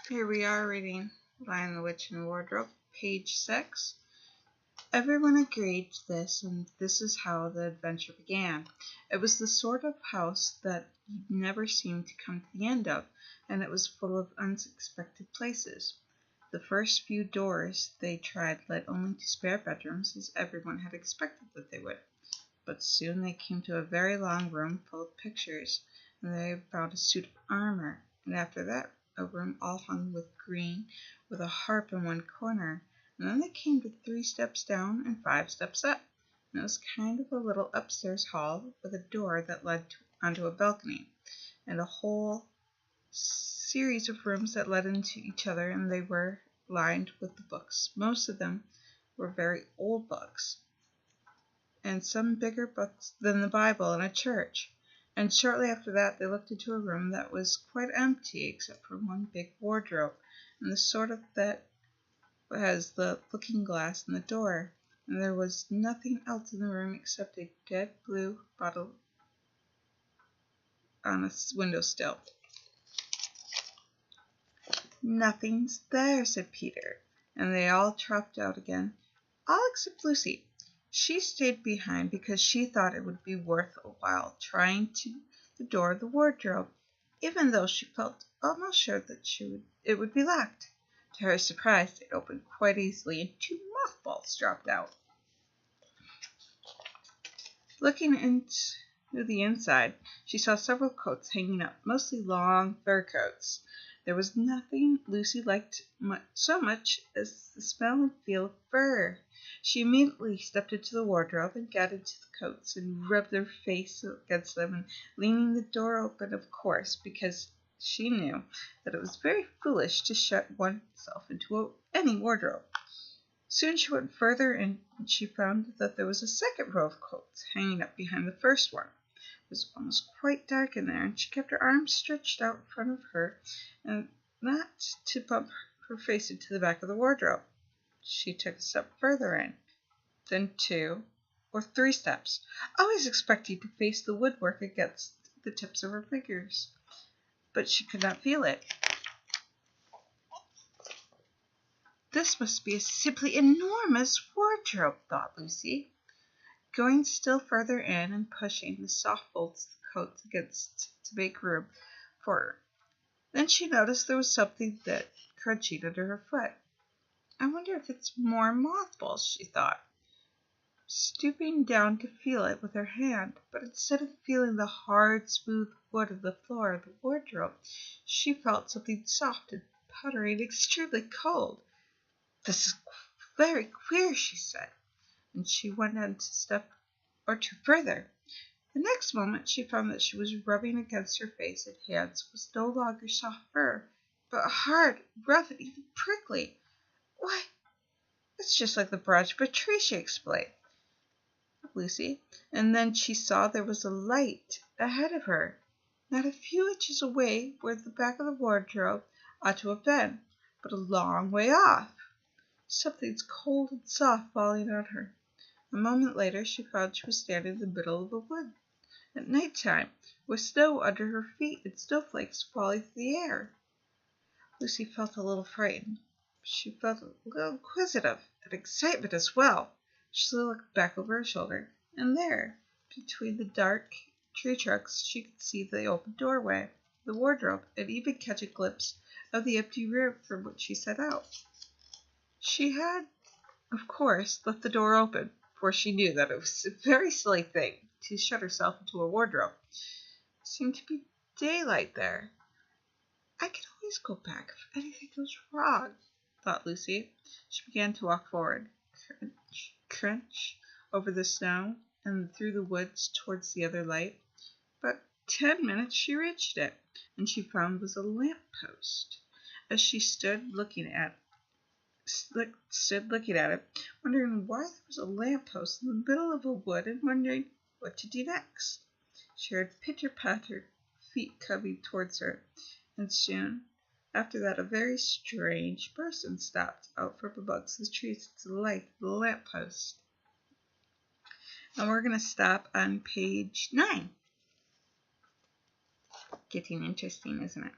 Here we are reading Lion, the Witch, and the Wardrobe, page 6. Everyone agreed to this, and this is how the adventure began. It was the sort of house that you never seemed to come to the end of, and it was full of unexpected places. The first few doors they tried led only to spare bedrooms, as everyone had expected that they would. But soon they came to a very long room full of pictures, and they found a suit of armor, and after that a room all hung with green, with a harp in one corner, and then they came to 3 steps down and 5 steps up, and it was kind of a little upstairs hall with a door that led onto a balcony, and a whole series of rooms that led into each other, and they were lined with the books. Most of them were very old books, and some bigger books than the Bible in a church. And shortly after that they looked into a room that was quite empty except for one big wardrobe, and the sort of that has the looking glass in the door, and there was nothing else in the room except a dead blue bottle on a windowsill. "Nothing's there," said Peter, and they all trooped out again, all except Lucy. She stayed behind because she thought it would be worth a while trying the door of the wardrobe, even though she felt almost sure that it would be locked. To her surprise, it opened quite easily, and 2 mothballs dropped out. Looking into the inside, she saw several coats hanging up, mostly long fur coats. There was nothing Lucy liked so much as the smell and feel of fur. She immediately stepped into the wardrobe and got into the coats and rubbed her face against them, and leaning the door open, of course, because she knew that it was very foolish to shut oneself into any wardrobe. Soon she went further, and she found that there was a second row of coats hanging up behind the first one. It was almost quite dark in there, and she kept her arms stretched out in front of her, and not to bump her face into the back of the wardrobe. She took a step further in, then 2 or 3 steps, always expecting to face the woodwork against the tips of her fingers. But she could not feel it. "This must be a simply enormous wardrobe," thought Lucy, going still further in and pushing the soft folds of the coats against to make room for her. Then she noticed there was something that crunching under her foot. "I wonder if it's more mothballs," she thought, stooping down to feel it with her hand, but instead of feeling the hard, smooth wood of the floor of the wardrobe, she felt something soft and powdery and extremely cold. "This is very queer," she said, and she went on a step or 2 further. The next moment she found that she was rubbing against her face and hands was no longer soft fur, but hard, rough, and even prickly. "Why, it's just like the branch of a tree," she exclaimed, Lucy, and then she saw there was a light ahead of her, not a few inches away where the back of the wardrobe ought to have been, but a long way off. Something's cold and soft falling on her. A moment later she found she was standing in the middle of a wood at night time, with snow under her feet and snowflakes falling through the air. Lucy felt a little frightened. She felt a little inquisitive, and excitement as well. She looked back over her shoulder, and there, between the dark tree trunks, she could see the open doorway, the wardrobe, and even catch a glimpse of the empty room from which she set out. She had, of course, left the door open, for she knew that it was a very silly thing to shut herself into a wardrobe. It seemed to be daylight there. "I can always go back if anything goes wrong," thought Lucy. She began to walk forward, crunch, crunch, over the snow and through the woods towards the other light. About 10 minutes she reached it, and she found was a lamp post. As she stood looking at it, wondering why there was a lamp post in the middle of a wood, and wondering what to do next, she heard pitter-patter feet coming towards her, and soon after that a very strange person stepped out from amongst the trees to the light of the lamp post. And we're going to stop on page 9. Getting interesting, isn't it?